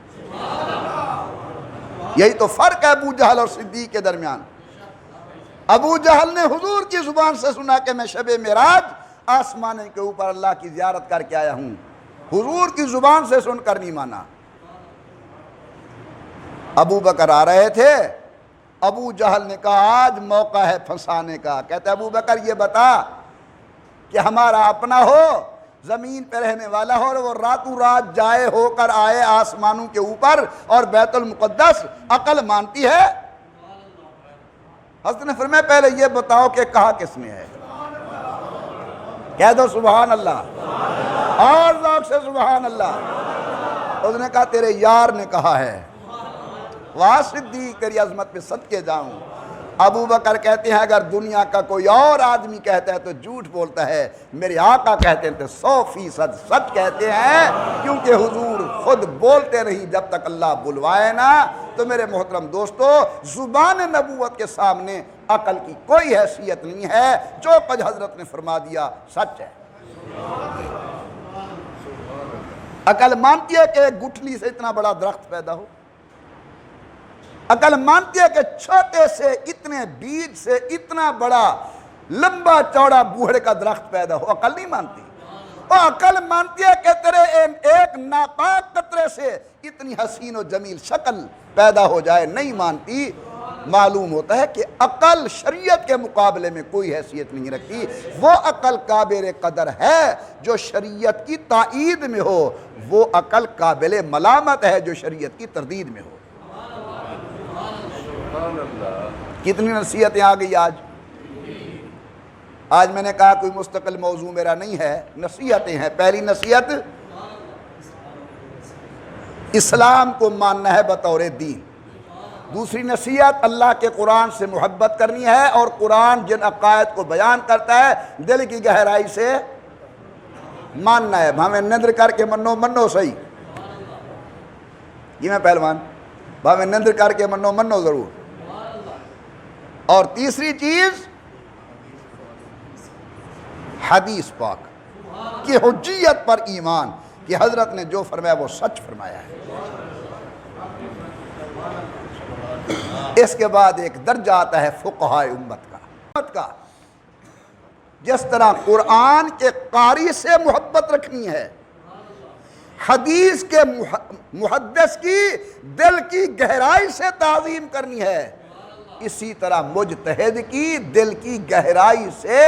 یہی تو فرق ہے ابو جہل اور صدیق کے درمیان۔ ابو جہل نے حضور کی زبان سے سنا کہ میں شب معراج آسمان کے اوپر اللہ کی زیارت کر کے آیا ہوں، حضور کی زبان سے سن کر نہیں مانا۔ ابو بکر آ رہے تھے، ابو جہل نے کہا آج موقع ہے پھنسانے کا۔ کہتے ابو بکر یہ بتا کہ ہمارا اپنا ہو، زمین پہ رہنے والا ہو، اور وہ راتوں رات جائے ہو کر آئے آسمانوں کے اوپر اور بیت المقدس، عقل مانتی ہے؟ حضرت نے فرمایا پہلے یہ بتاؤ کہ کہا کس نے ہے؟ کہہ دو سبحان اللہ، اور ذوق سے سبحان اللہ۔ اس نے کہا تیرے یار نے کہا ہے۔ واہ صدیق تیری عظمت پہ صدقے جاؤں۔ ابو بکر کہتے ہیں اگر دنیا کا کوئی اور آدمی کہتا ہے تو جھوٹ بولتا ہے، میرے آقا کہتے ہیں تو 100% سچ کہتے ہیں، کیونکہ حضور خود بولتے نہیں جب تک اللہ بلوائے نا۔ تو میرے محترم دوستو، زبان نبوت کے سامنے عقل کی کوئی حیثیت نہیں ہے، جو کچھ حضرت نے فرما دیا سچ ہے۔ عقل مانتی ہے کہ ایک گٹھلی سے اتنا بڑا درخت پیدا ہو، عقل مانتی ہے کہ چھوٹے سے اتنے بیج سے اتنا بڑا لمبا چوڑا بوہڑے کا درخت پیدا ہو، عقل نہیں مانتی۔ اور عقل مانتی ہے کہ تیرے ایک ناپاک قطرے سے اتنی حسین و جمیل شکل پیدا ہو جائے، نہیں مانتی۔ معلوم ہوتا ہے کہ عقل شریعت کے مقابلے میں کوئی حیثیت نہیں رکھتی۔ وہ عقل قابل قدر ہے جو شریعت کی تائید میں ہو، وہ عقل قابل ملامت ہے جو شریعت کی تردید میں ہو۔ کتنی نصیحتیں آ گئی آج میں نے کہا کوئی مستقل موضوع میرا نہیں ہے، نصیحتیں ہیں۔ پہلی نصیحت اسلام کو ماننا ہے بطور دین۔ دوسری نصیحت اللہ کے قرآن سے محبت کرنی ہے، اور قرآن جن عقائد کو بیان کرتا ہے دل کی گہرائی سے ماننا ہے، بھاویں نندر کر کے منو صحیح، جی میں پہلوان، بھاویں نندر کر کے منو ضرور۔ اور تیسری چیز حدیث پاک کی حجیت پر ایمان، کہ حضرت نے جو فرمایا وہ سچ فرمایا ہے۔ اس کے بعد ایک درجہ آتا ہے فقہائے امت کا، جس طرح قرآن کے قاری سے محبت رکھنی ہے، حدیث کے محدث کی دل کی گہرائی سے تعظیم کرنی ہے، اسی طرح مجتہد کی دل کی گہرائی سے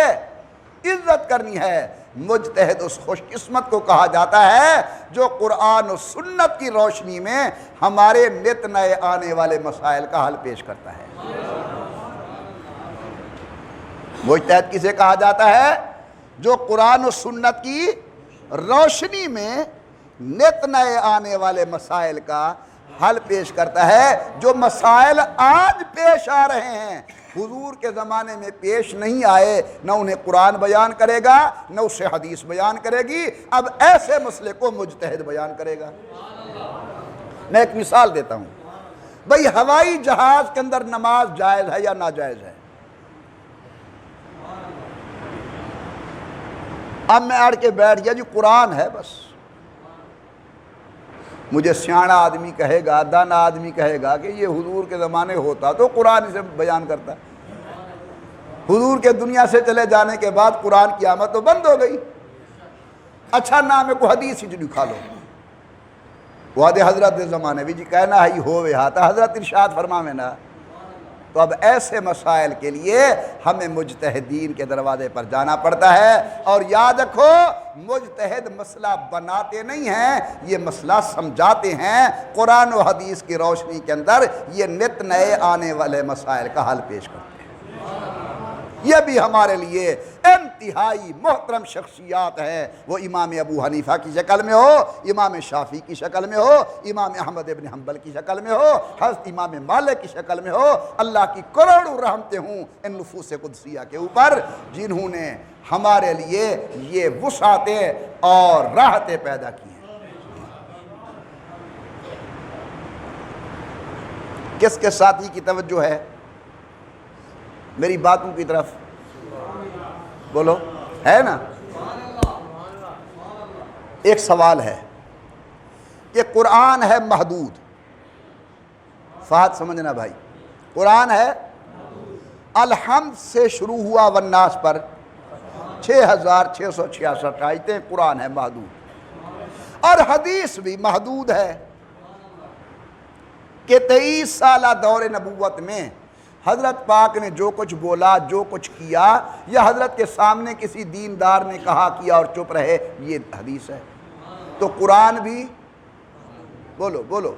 عزت کرنی ہے۔ مجتہد اس خوش قسمت کو کہا جاتا ہے جو قرآن و سنت کی روشنی میں ہمارے نت نئے آنے والے مسائل کا حل پیش کرتا ہے۔ مجتہد کسے کہا جاتا ہے؟ جو قرآن و سنت کی روشنی میں نت نئے آنے والے مسائل کا حل پیش کرتا ہے۔ جو مسائل آج پیش آ رہے ہیں حضور کے زمانے میں پیش نہیں آئے، نہ انہیں قرآن بیان کرے گا نہ اسے حدیث بیان کرے گی، اب ایسے مسئلے کو مجتہد بیان کرے گا۔ میں ایک مثال دیتا ہوں، بھئی ہوائی جہاز کے اندر نماز جائز ہے یا ناجائز ہے؟ اب میں اڑ کے بیٹھ گیا جی قرآن ہے بس، مجھے سیاںا آدمی کہے گا، دانا آدمی کہے گا کہ یہ حضور کے زمانے ہوتا تو قرآن اسے بیان کرتا، حضور کے دنیا سے چلے جانے کے بعد قرآن کی آمد تو بند ہو گئی، اچھا نام ہے کو حدیث ہی دکھا لو، وعدے حضرت دے زمانے بھی جی کہنا ہی ہوئے ہاتا حضرت ارشاد فرماوے نا۔ تو اب ایسے مسائل کے لیے ہمیں مجتہدین کے دروازے پر جانا پڑتا ہے، اور یاد رکھو مجتہد مسئلہ بناتے نہیں ہیں، یہ مسئلہ سمجھاتے ہیں، قرآن و حدیث کی روشنی کے اندر یہ نت نئے آنے والے مسائل کا حل پیش کرتے ہیں۔ یہ بھی ہمارے لیے انتہائی محترم شخصیات ہیں، وہ امام ابو حنیفہ کی شکل میں ہو، امام شافعی کی شکل میں ہو، امام احمد ابن حنبل کی شکل میں ہو، حضرت امام مالک کی شکل میں ہو، اللہ کی کروڑوں رحمتیں ہوں ان نفوس قدسیہ کے اوپر، جنہوں نے ہمارے لیے یہ وسعتیں اور راحتیں پیدا کی ہیں۔ کس کے ساتھی کی توجہ ہے میری باتوں کی طرف؟ بولو، ہے نا؟ ایک سوال ہے کہ قرآن ہے محدود، فہد سمجھنا بھائی، قرآن ہے الحمد سے شروع ہوا والناس پر 6666 آیتیں، قرآن ہے محدود، اور حدیث بھی محدود ہے کہ 23 سالہ دور نبوت میں حضرت پاک نے جو کچھ بولا، جو کچھ کیا، یا حضرت کے سامنے کسی دیندار نے کہا کیا اور چپ رہے، یہ حدیث ہے۔ تو قرآن بھی بولو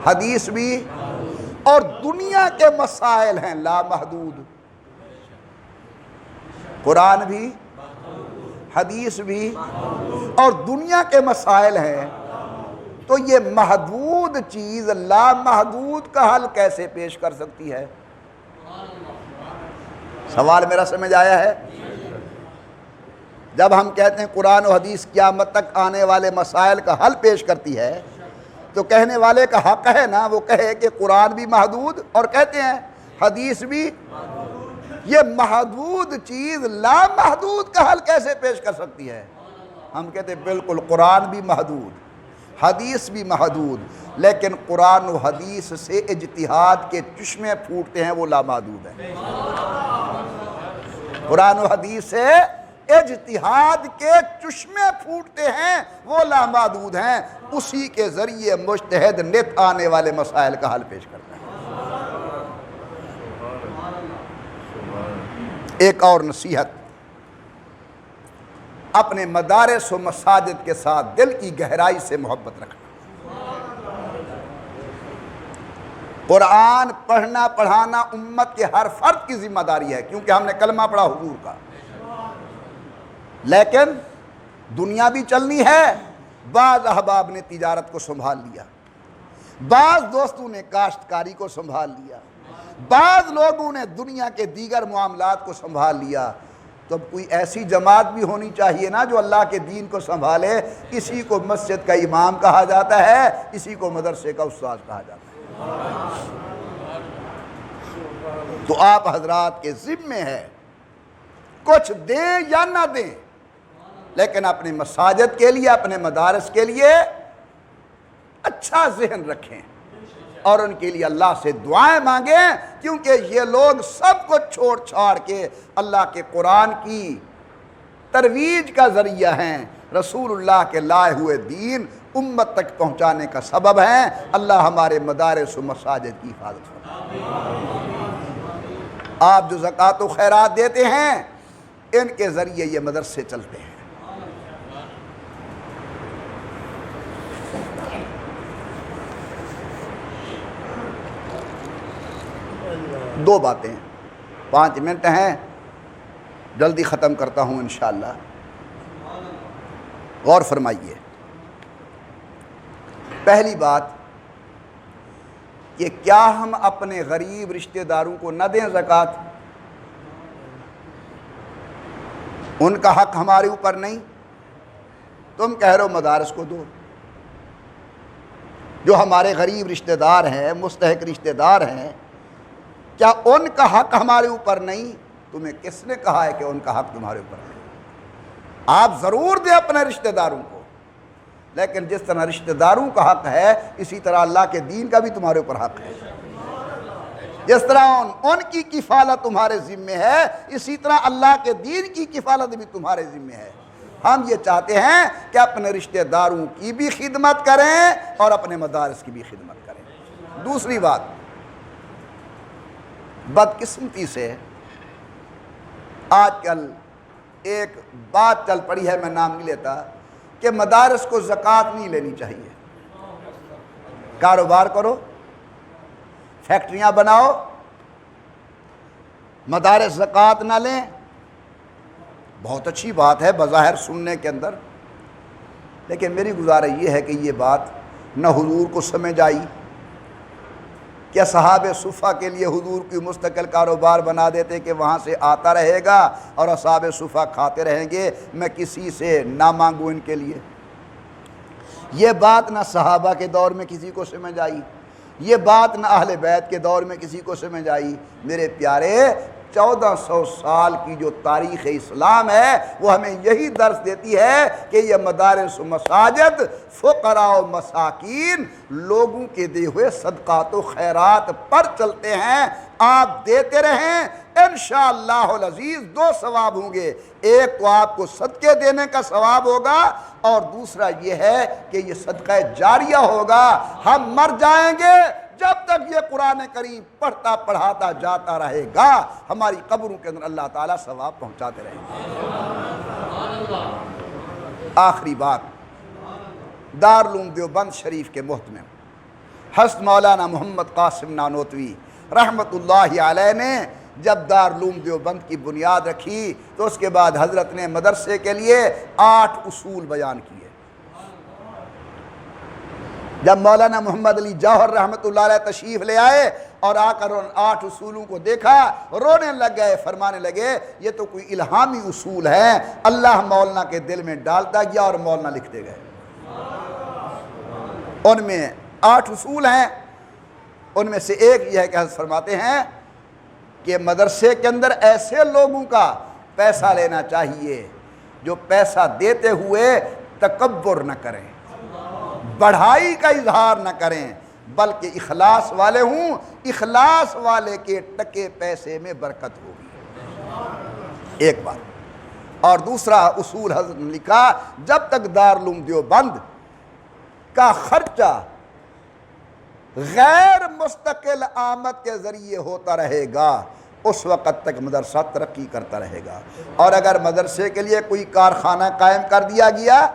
حدیث بھی، اور دنیا کے مسائل ہیں لامحدود، قرآن بھی حدیث بھی اور دنیا کے مسائل ہیں، تو یہ محدود چیز لامحدود کا حل کیسے پیش کر سکتی ہے؟ سوال میرا سمجھ آیا ہے؟ جب ہم کہتے ہیں قرآن و حدیث قیامت تک آنے والے مسائل کا حل پیش کرتی ہے، تو کہنے والے کا حق ہے نا وہ کہے کہ قرآن بھی محدود، اور کہتے ہیں حدیث بھی، یہ محدود چیز لامحدود کا حل کیسے پیش کر سکتی ہے؟ ہم کہتے ہیں بالکل قرآن بھی محدود، حدیث بھی محدود، لیکن قرآن و حدیث سے اجتہاد کے چشمے پھوٹتے ہیں، وہ لامحدود ہیں۔ قرآن و حدیث سے اجتہاد کے چشمے پھوٹتے ہیں، وہ لامحدود ہیں، اسی کے ذریعے مجتہد نت آنے والے مسائل کا حل پیش کرتا ہے۔ ایک اور نصیحت، اپنے مدارس و مساجد کے ساتھ دل کی گہرائی سے محبت رکھنا۔ قرآن پڑھنا پڑھانا امت کے ہر فرد کی ذمہ داری ہے، کیونکہ ہم نے کلمہ پڑھا حضور کا، لیکن دنیا بھی چلنی ہے۔ بعض احباب نے تجارت کو سنبھال لیا، بعض دوستوں نے کاشتکاری کو سنبھال لیا، بعض لوگوں نے دنیا کے دیگر معاملات کو سنبھال لیا، تو اب کوئی ایسی جماعت بھی ہونی چاہیے نا جو اللہ کے دین کو سنبھالے. اسی کو مسجد کا امام کہا جاتا ہے, اسی کو مدرسے کا استاد کہا جاتا ہے. تو آپ حضرات کے ذمے ہے, کچھ دیں یا نہ دیں, لیکن اپنے مساجد کے لیے, اپنے مدارس کے لیے اچھا ذہن رکھیں اور ان کے لیے اللہ سے دعائیں مانگیں, کیونکہ یہ لوگ سب کو چھوڑ چھاڑ کے اللہ کے قرآن کی ترویج کا ذریعہ ہیں, رسول اللہ کے لائے ہوئے دین امت تک پہنچانے کا سبب ہیں. اللہ ہمارے مدارس و مساجد کی حفاظت فرمائے. آپ جو زکوٰۃ و خیرات دیتے ہیں, ان کے ذریعے یہ مدرسے چلتے ہیں. دو باتیں, 5 منٹ ہیں, جلدی ختم کرتا ہوں انشاءاللہ. غور فرمائیے. پہلی بات کہ کیا ہم اپنے غریب رشتہ داروں کو نہ دیں زکوٰۃ؟ ان کا حق ہمارے اوپر نہیں؟ تم کہہ رہے ہو مدارس کو دو. جو ہمارے غریب رشتہ دار ہیں, مستحق رشتہ دار ہیں, کیا ان کا حق ہمارے اوپر نہیں؟ تمہیں کس نے کہا ہے کہ ان کا حق تمہارے اوپر نہیں؟ آپ ضرور دیں اپنے رشتہ داروں کو, لیکن جس طرح رشتہ داروں کا حق ہے, اسی طرح اللہ کے دین کا بھی تمہارے اوپر حق ہے. جس طرح ان کی کفالت تمہارے ذمے ہے, اسی طرح اللہ کے دین کی کفالت بھی تمہارے ذمے ہے. ہم یہ چاہتے ہیں کہ اپنے رشتہ داروں کی بھی خدمت کریں اور اپنے مدارس کی بھی خدمت کریں. دوسری بات, بدقسمتی سے آج کل ایک بات چل پڑی ہے, میں نام نہیں لیتا, کہ مدارس کو زکوٰۃ نہیں لینی چاہیے. کاروبار کرو, فیکٹریاں بناؤ, مدارس زکوٰۃ نہ لیں. بہت اچھی بات ہے بظاہر سننے کے اندر, لیکن میری گزارش یہ ہے کہ یہ بات نہ حضور کو سمجھ آئی. کیا صحابہ صفہ کے لیے حضور کی مستقل کاروبار بنا دیتے کہ وہاں سے آتا رہے گا اور اصحاب صفہ کھاتے رہیں گے, میں کسی سے نہ مانگوں ان کے لیے؟ یہ بات نہ صحابہ کے دور میں کسی کو سمجھ آئی, یہ بات نہ اہل بیت کے دور میں کسی کو سمجھ آئی. میرے پیارے, 1400 سال کی جو تاریخ اسلام ہے وہ ہمیں یہی درس دیتی ہے کہ یہ مدارس و مساجد فقراء و مساکین لوگوں کے دیے ہوئے صدقات و خیرات پر چلتے ہیں. آپ دیتے رہیں, انشاءاللہ العزیز 2 ثواب ہوں گے. ایک تو آپ کو صدقے دینے کا ثواب ہوگا, اور دوسرا یہ ہے کہ یہ صدقہ جاریہ ہوگا. ہم مر جائیں گے, جب تک یہ قرآن کریم پڑھتا پڑھاتا جاتا رہے گا, ہماری قبروں کے اندر اللہ تعالیٰ ثواب پہنچاتے رہیں گے. آخری بات, دارالعلوم دیوبند شریف کے محتمم حضرت مولانا محمد قاسم نانوتوی رحمت اللہ علیہ نے جب دارالعلوم دیوبند کی بنیاد رکھی, تو اس کے بعد حضرت نے مدرسے کے لیے 8 اصول بیان کیے. جب مولانا محمد علی جوہر رحمت اللہ علیہ تشریف لے آئے اور آ کر ان 8 اصولوں کو دیکھا, رونے لگ گئے, فرمانے لگے یہ تو کوئی الہامی اصول ہیں, اللہ مولانا کے دل میں ڈالتا گیا اور مولانا لکھتے گئے. ان میں 8 اصول ہیں. ان میں سے ایک یہ ہے کہ حضرت فرماتے ہیں کہ مدرسے کے اندر ایسے لوگوں کا پیسہ لینا چاہیے جو پیسہ دیتے ہوئے تکبر نہ کریں, بڑھائی کا اظہار نہ کریں, بلکہ اخلاص والے ہوں. اخلاص والے کے ٹکے پیسے میں برکت ہوگی. ایک بات. اور دوسرا اصول حضرت نے لکھا, جب تک دارالعلوم دیوبند کا خرچہ غیر مستقل آمد کے ذریعے ہوتا رہے گا, اس وقت تک مدرسہ ترقی کرتا رہے گا. اور اگر مدرسے کے لیے کوئی کارخانہ قائم کر دیا گیا,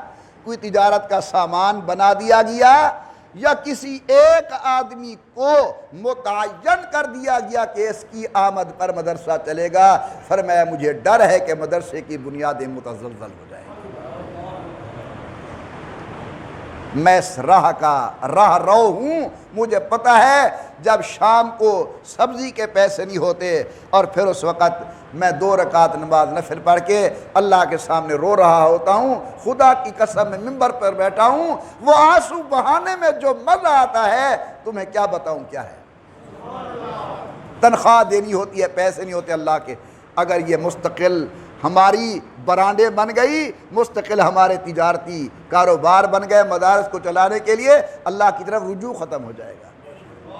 کوئی تجارت کا سامان بنا دیا گیا, یا کسی ایک آدمی کو متعین کر دیا گیا کہ اس کی آمد پر مدرسہ چلے گا, فرمایا مجھے ڈر ہے کہ مدرسے کی بنیادیں متزلزل ہو جائیں. میں اس راہ کا راہ رو ہوں، مجھے پتہ ہے جب شام کو سبزی کے پیسے نہیں ہوتے اور پھر اس وقت میں 2 رکعت نماز نفل پڑھ کے اللہ کے سامنے رو رہا ہوتا ہوں، خدا کی قسم میں ممبر پر بیٹھا ہوں، وہ آنسو بہانے میں جو مزہ آتا ہے تمہیں کیا بتاؤں کیا ہے۔ تنخواہ دینی ہوتی ہے، پیسے نہیں ہوتے اللہ کے۔ اگر یہ مستقل ہماری برانڈے بن گئی، مستقل ہمارے تجارتی کاروبار بن گئے، مدارس کو چلانے کے لیے اللہ کی طرف رجوع ختم ہو جائے گا،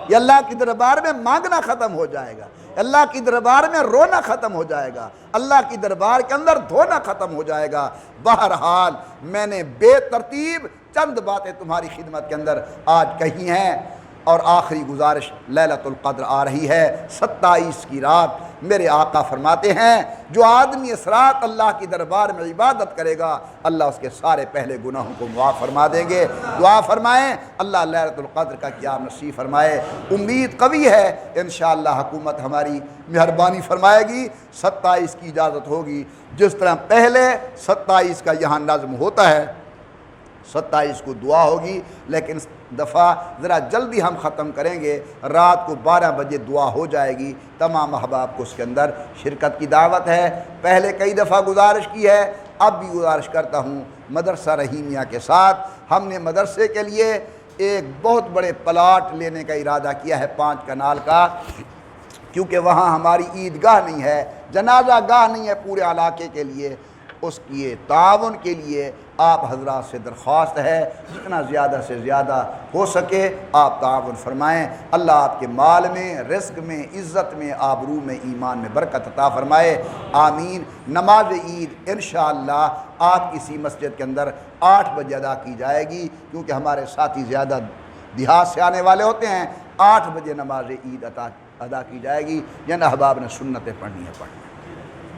یہ اللہ کی دربار میں مانگنا ختم ہو جائے گا، اللہ کی دربار میں رونا ختم ہو جائے گا، اللہ کی دربار کے اندر دھونا ختم ہو جائے گا۔ بہرحال میں نے بے ترتیب چند باتیں تمہاری خدمت کے اندر آج کہی ہیں، اور آخری گزارش، لیلۃ القدر آ رہی ہے، 27 کی رات۔ میرے آقا فرماتے ہیں جو آدمی اس رات اللہ کی دربار میں عبادت کرے گا اللہ اس کے سارے پہلے گناہوں کو معاف فرما دیں گے۔ دعا فرمائیں اللہ لیلۃ القدر کا قیام نصیب فرمائے۔ امید قوی ہے انشاءاللہ حکومت ہماری مہربانی فرمائے گی، 27 کی اجازت ہوگی، جس طرح پہلے 27 کا یہاں نظم ہوتا ہے 27 کو دعا ہوگی، لیکن اس دفعہ ذرا جلدی ہم ختم کریں گے، رات کو 12 بجے دعا ہو جائے گی، تمام احباب کو اس کے اندر شرکت کی دعوت ہے۔ پہلے کئی دفعہ گزارش کی ہے، اب بھی گزارش کرتا ہوں، مدرسہ رحیمیہ کے ساتھ ہم نے مدرسے کے لیے ایک بہت بڑے پلاٹ لینے کا ارادہ کیا ہے 5 کنال کا، کیونکہ وہاں ہماری عیدگاہ نہیں ہے، جنازہ گاہ نہیں ہے پورے علاقے کے لیے۔ اس کی تعاون کے لیے آپ حضرات سے درخواست ہے جتنا زیادہ سے زیادہ ہو سکے آپ تعاون فرمائیں۔ اللہ آپ کے مال میں، رزق میں، عزت میں، آبرو میں، ایمان میں برکت عطا فرمائے، آمین۔ نماز عید انشاءاللہ آپ کسی مسجد کے اندر 8 بجے ادا کی جائے گی، کیونکہ ہمارے ساتھی زیادہ دیہات سے آنے والے ہوتے ہیں۔ 8 بجے نماز عید ادا کی جائے گی، جن احباب نے سنتیں پڑھنی ہے پڑھیں۔